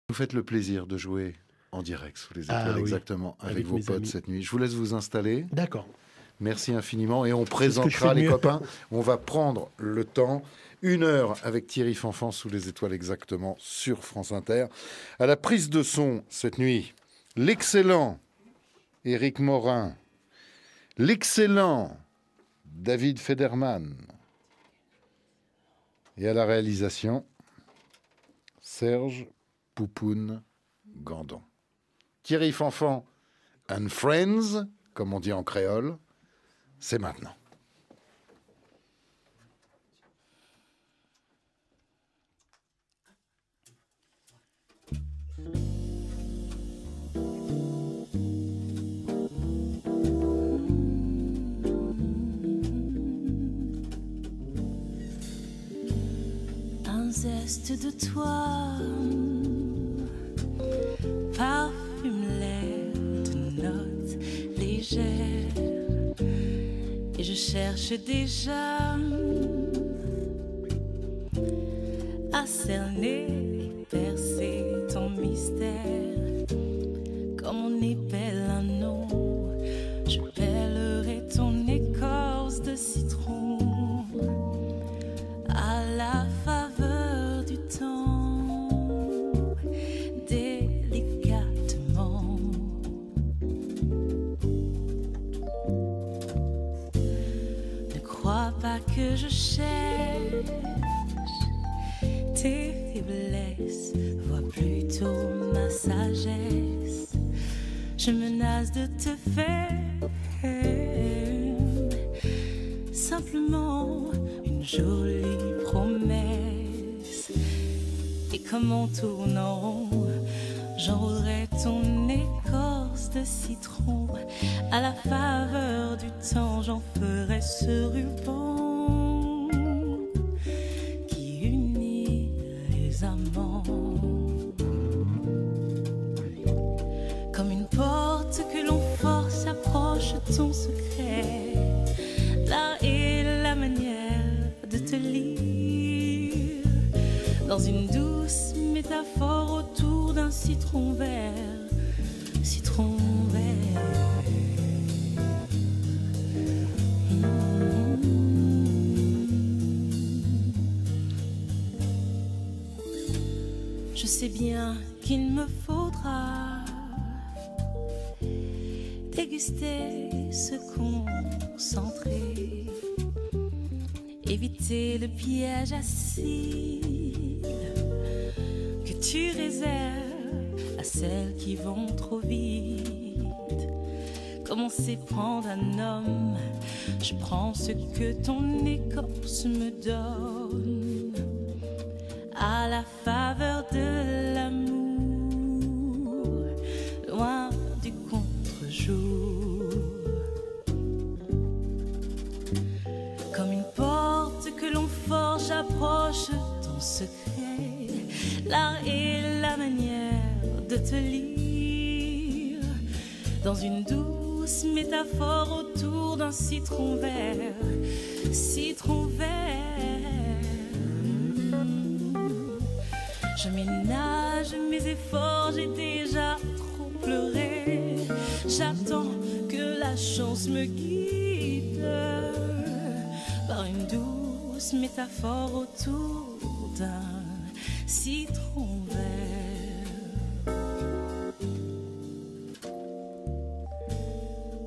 Vous faites le plaisir de jouer en direct sous les étoiles, Oui, exactement, avec vos potes amis. cette nuit. Je vous laisse vous installer. D'accord. Merci infiniment et on présentera les copains. On va prendre le temps. 1 heure avec Thierry Fanfan sous les étoiles exactement sur France Inter. À la prise de son cette nuit, l'excellent Éric Morin, l'excellent David Federman et à la réalisation, Serge Poupoune-Gandon. Thierry Fanfan and Friends, comme on dit en créole, c'est maintenant. Un zeste de toi parfume l'air de notes légères et je cherche déjà à cerner, percer ton mystère. Comme on épelle un nom, je pèlerai ton écorce de citron à la faveur du temps, délicatement. Ne crois pas que je cherche tes faiblesses, vois plutôt ma sagesse. Je menace de te faire simplement une jolie promesse. Et comme on tourne en rond, j'enroulerai ton écorce de citron. À la faveur du temps, j'en ferai ce ruban qui unit les amants. Comme une porte que l'on force approche ton secret. Là est la manière de te lire dans une douce métaphore autour d'un citron vert. Citron vert. Je sais bien qu'il me faudra déguster, se concentrer, éviter le piège acide que tu réserves à celles qui vont trop vite. Comme on sait prendre un homme, je prends ce que ton écorce me donne à la faveur de l'amour, loin du contre-jour. Comme une porte que l'on forge, approche ton secret. L'art est la manière de te lire dans une douce métaphore autour d'un citron vert. Citron vert. Je ménage mes efforts, j'ai déjà trop pleuré. J'attends que la chance me guide par une douce métaphore autour d'un citron vert.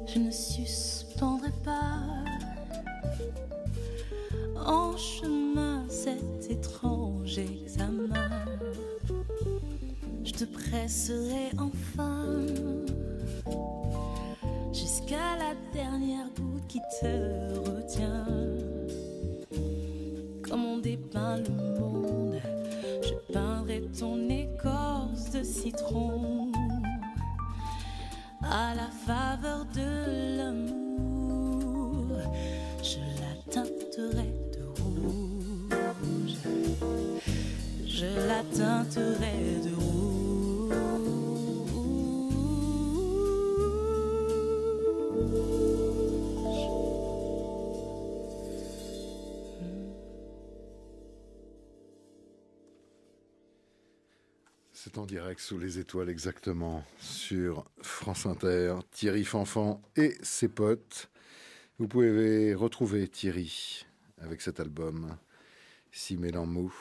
Je ne suspendrai pas en chemin cet étrange examen. Je te presserai enfin jusqu'à la dernière goutte qui te retient. Comme on dépeint le monde, je peindrai ton écorce de citron à la faveur de l'amour. Je la teinterai de rouge. Je la teinterai de rouge. C'est en direct sous les étoiles exactement sur France Inter. Thierry Fanfan et ses potes. Vous pouvez retrouver Thierry avec cet album Si Mélan Mou.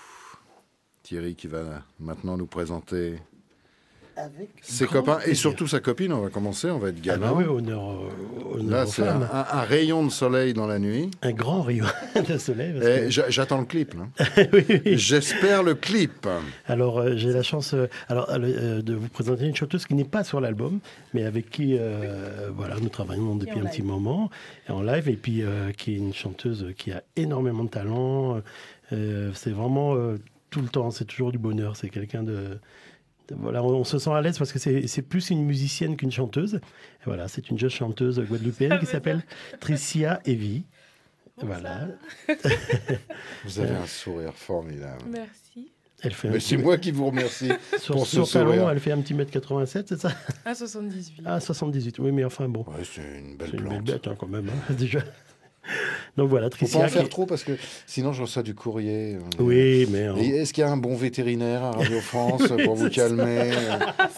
Thierry qui va maintenant nous présenter avec ses copains et surtout sa copine. On va commencer, on va être galant. Ah bah oui, honneur là, aux c'est femmes. un rayon de soleil dans la nuit. Un grand rayon de soleil. Parce que... J'attends le clip. Là. Oui. J'espère le clip. Alors, j'ai la chance de vous présenter une chanteuse qui n'est pas sur l'album, mais avec qui nous travaillons depuis un petit moment, en live, et puis qui est une chanteuse qui a énormément de talent. C'est vraiment tout le temps, c'est toujours du bonheur. C'est quelqu'un de... Voilà, on se sent à l'aise parce que c'est plus une musicienne qu'une chanteuse. Et voilà, c'est une jeune chanteuse guadeloupéenne qui s'appelle Tricia Evie. Voilà. Vous avez un sourire formidable. Merci. Mais c'est moi qui vous remercie pour ce sur talon, sourire. elle fait un petit mètre 87, c'est ça? À 78. Ah, 78, oui, mais enfin bon. Ouais, c'est une belle C'est une plante. belle bête quand même, déjà. Donc voilà, Faut pas Tricia. en faire trop parce que sinon je reçois du courrier. Oui, mais... Et est-ce qu'il y a un bon vétérinaire à Radio France pour vous calmer?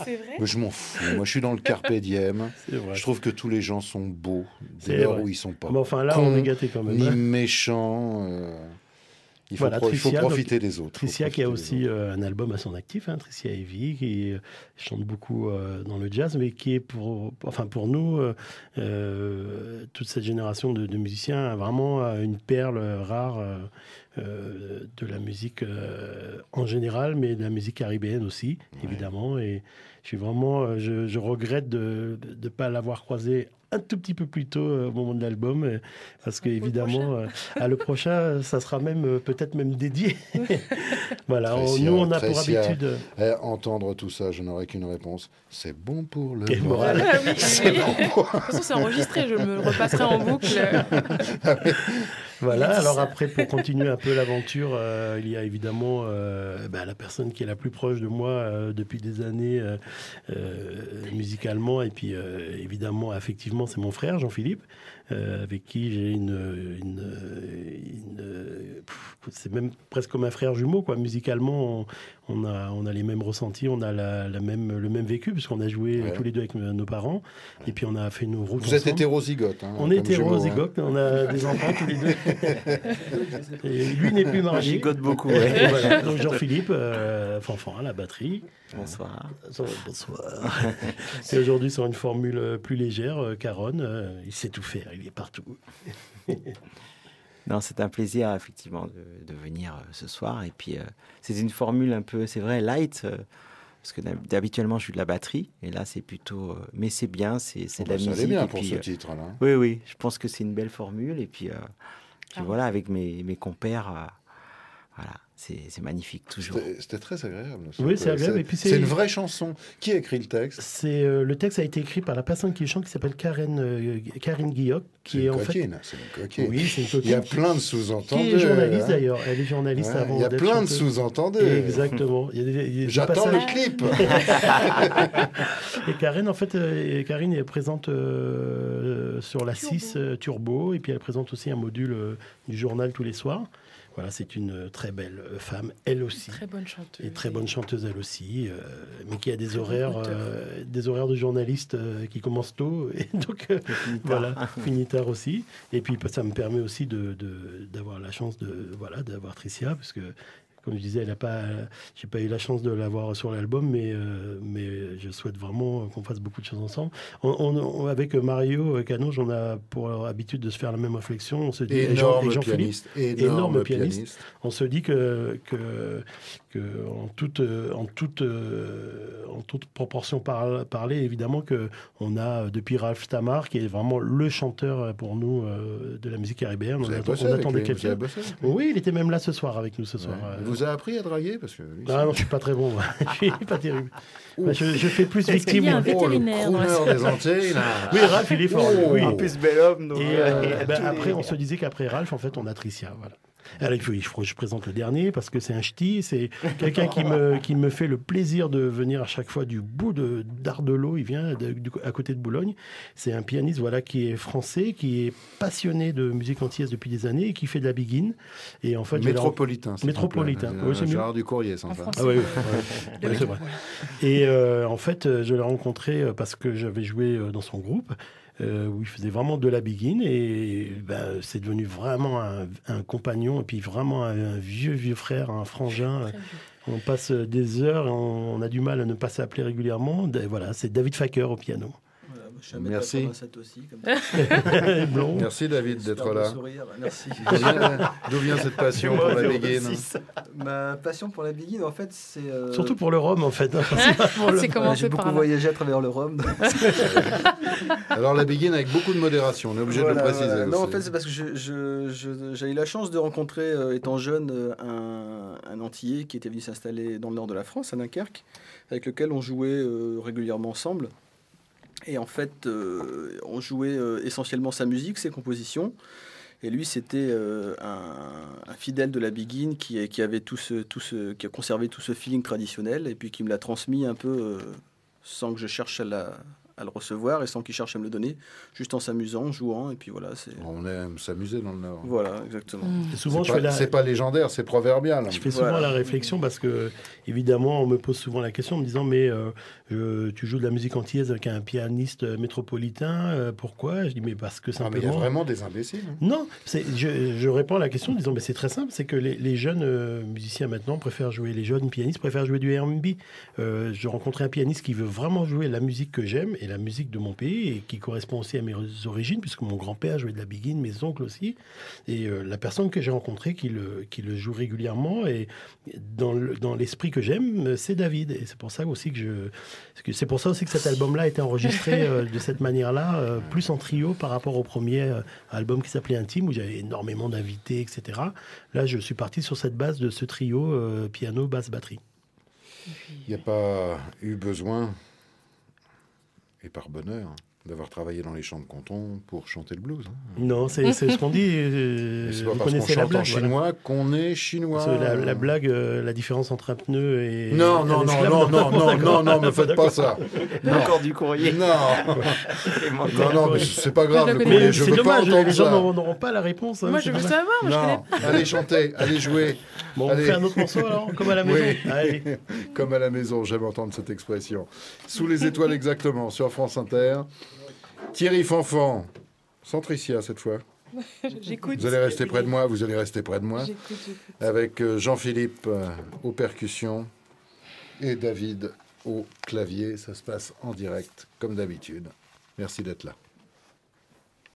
C'est vrai. Mais je m'en fous. Moi, je suis dans le carpe diem. C'est vrai. Je trouve que tous les gens sont beaux C'est dès lors vrai. où ils sont pas Mais enfin, là, cons, on est gâtés quand même. ni hein. méchants. Il faut, Voilà, il faut Tricia, profiter des autres. Tricia qui a aussi un album à son actif, Tricia Evie, qui chante beaucoup dans le jazz, mais qui est pour nous, toute cette génération de musiciens, vraiment une perle rare de la musique en général, mais de la musique caribéenne aussi, évidemment. Et je suis vraiment, je regrette de ne pas l'avoir croisée un tout petit peu plus tôt au moment de l'album, parce que évidemment, le prochain, ça sera même peut-être même dédié. Voilà, Tricia, nous on a pour Tricia. habitude. Entendre tout ça, je n'aurai qu'une réponse. C'est bon pour le Et moral. moral. Ah oui, C'est bon pour... De toute façon, c'est enregistré, je me le repasserai en boucle. Voilà, Il a dit alors ça. après, pour continuer un peu l'aventure, il y a évidemment la personne qui est la plus proche de moi depuis des années musicalement, et puis évidemment, affectivement, c'est mon frère Jean-Philippe, avec qui j'ai c'est même presque comme un frère jumeau, quoi. Musicalement, on a les mêmes ressentis, on a le même vécu, puisqu'on a joué tous les deux avec nos parents, et puis on a fait nos routes Vous êtes ensemble. hétérozygote. Hein, On est comme jumeaux, hétérozygote, on a des enfants tous les deux. Et lui n'est plus marié. Gigote beaucoup, Et ouais. voilà. Donc Jean-Philippe, Fanfan à la batterie. Bonsoir. Bonsoir. Et aujourd'hui, sur une formule plus légère, Caron, il sait tout faire, il est partout. Non, c'est un plaisir, effectivement, de venir ce soir. Et puis, c'est une formule un peu, c'est vrai, light, parce que d'habituellement, je joue de la batterie. Et là, c'est plutôt... mais c'est bien, c'est de la ça musique. allait bien et pour puis, ce titre-là. Oui, je pense que c'est une belle formule. Et puis voilà, avec mes compères, voilà, c'est magnifique, toujours. C'était très agréable. Oui, c'est agréable. Et puis c'est une vraie chanson. Qui a écrit le texte? Le texte a été écrit par la personne qui chante, qui s'appelle Karine Guilloc, qui est en fait... C'est une coquine. Oui, c'est une coquine. Il y a plein de sous-entendus. Qui est journaliste hein. d'ailleurs. Elle est journaliste avant. Il y a d'être plein de chanteuse. sous-entendus. Exactement. Il y a des J'attends passages. le clip. Et Karine, en fait, Karine est présente sur la 6 Turbo, et puis elle présente aussi un module du journal tous les soirs. Voilà, c'est une très belle femme, elle aussi. Très bonne chanteuse. Et très bonne chanteuse, elle aussi, mais qui a des horaires de journaliste qui commencent tôt, et donc voilà, finit tard aussi. Et puis ça me permet aussi d'avoir la chance d'avoir Tricia, parce que comme je disais, j'ai pas eu la chance de l'avoir sur l'album, mais je souhaite vraiment qu'on fasse beaucoup de choses ensemble. Avec Mario Canonge, on a pour habitude de se faire la même réflexion. On se dit, Énorme Jean-Philippe, énorme pianiste. on se dit que en toute proportion parlée, évidemment que on a depuis Ralph Tamar, qui est vraiment le chanteur pour nous de la musique caribéenne. Vous avez On bossé avec attendait lui, quelqu'un. vous avez bossé avec lui. Oui, il était même là ce soir avec nous ce soir. Il vous a appris à draguer parce que lui, Ah non, je suis pas très bon. Moi. Je suis pas terrible. Je fais plus qu'il victime. y a un moi. vétérinaire dans la crooner des Antilles, là. Oui, Ralph, il est fort. Oh. oui. En plus, bel homme. Donc, Et après, on se disait qu'après Ralph, en fait, on a Tricia. Voilà. Alors, il faut que je présente le dernier parce que c'est un ch'ti, c'est quelqu'un qui me fait le plaisir de venir à chaque fois du bout d'Ardelot, il vient à côté de Boulogne. C'est un pianiste qui est français, qui est passionné de musique antillaise depuis des années et qui fait de la biguine. Et en fait, métropolitain. Métropolitain. Oui, c'est Gérard Ducourrier, sans ça. Ah oui, c'est vrai. Et en fait, je l'ai rencontré parce que j'avais joué dans son groupe. Où il faisait vraiment de la biguine et c'est devenu vraiment un compagnon et puis vraiment un vieux frère, un frangin. On passe des heures, on a du mal à ne pas s'appeler régulièrement. Voilà, c'est David Facker au piano. Voilà, merci. Aussi, comme Blond. Merci David d'être là. Merci. D'où vient cette passion pour la biguine? Ma passion pour la biguine, en fait, c'est... Surtout pour le rhum, en fait. J'ai beaucoup voyagé à travers le rhum. Alors la biguine avec beaucoup de modération, on est obligé de le préciser. Voilà. Non, en fait, c'est parce que j'ai eu la chance de rencontrer, étant jeune, un Antillais qui était venu s'installer dans le nord de la France, à Dunkerque, avec lequel on jouait régulièrement ensemble. Et en fait, on jouait essentiellement sa musique, ses compositions. Et lui, c'était un fidèle de la biguine qui avait qui a conservé tout ce feeling traditionnel et puis qui me l'a transmis un peu sans que je cherche à le recevoir et sans qu'il cherche à me le donner, juste en s'amusant, en jouant, et puis voilà. On aime s'amuser dans le Nord. Voilà, exactement. Souvent, c'est pas légendaire, c'est proverbial. Je fais souvent la réflexion parce que, évidemment, on me pose souvent la question en me disant, mais tu joues de la musique antillaise avec un pianiste métropolitain, pourquoi? Je dis, mais parce que simplement... mais il y a vraiment des imbéciles. Non, je réponds à la question en disant, mais c'est très simple, c'est que les jeunes musiciens maintenant préfèrent jouer, les jeunes pianistes préfèrent jouer du R&B. Je rencontrais un pianiste qui veut vraiment jouer la musique que j'aime, et la musique de mon pays et qui correspond aussi à mes origines, puisque mon grand-père jouait de la biguine, mes oncles aussi. Et la personne que j'ai rencontrée qui le joue régulièrement et dans l'esprit que j'aime, c'est David. Et c'est pour ça aussi que cet album-là a été enregistré de cette manière-là, plus en trio par rapport au premier album qui s'appelait Intime, où j'avais énormément d'invités, etc. Là, je suis parti sur cette base de ce trio piano, basse, batterie. Il n'y a pas eu besoin, et par bonheur, d'avoir travaillé dans les champs de coton pour chanter le blues. Non, c'est ce qu'on dit. C'est pas parce qu'on chante en chinois qu'on est chinois. La blague, la différence entre un pneu et... Non, me faites pas ça. Encore du courrier. Non, mais c'est pas grave. Mais c'est dommage, les gens n'auront pas la réponse. Moi, je veux savoir, moi, je connais. Allez chanter, allez jouer. Bon, on fait un autre morceau alors, comme à la maison. Oui. Allez. Comme à la maison, j'aime entendre cette expression. Sous les étoiles exactement, sur France Inter. Thierry Fanfan, Centricia cette fois. J'écoute. Vous allez rester près de moi, J'écoute. Avec Jean-Philippe aux percussions et David au clavier. Ça se passe en direct, comme d'habitude. Merci d'être là.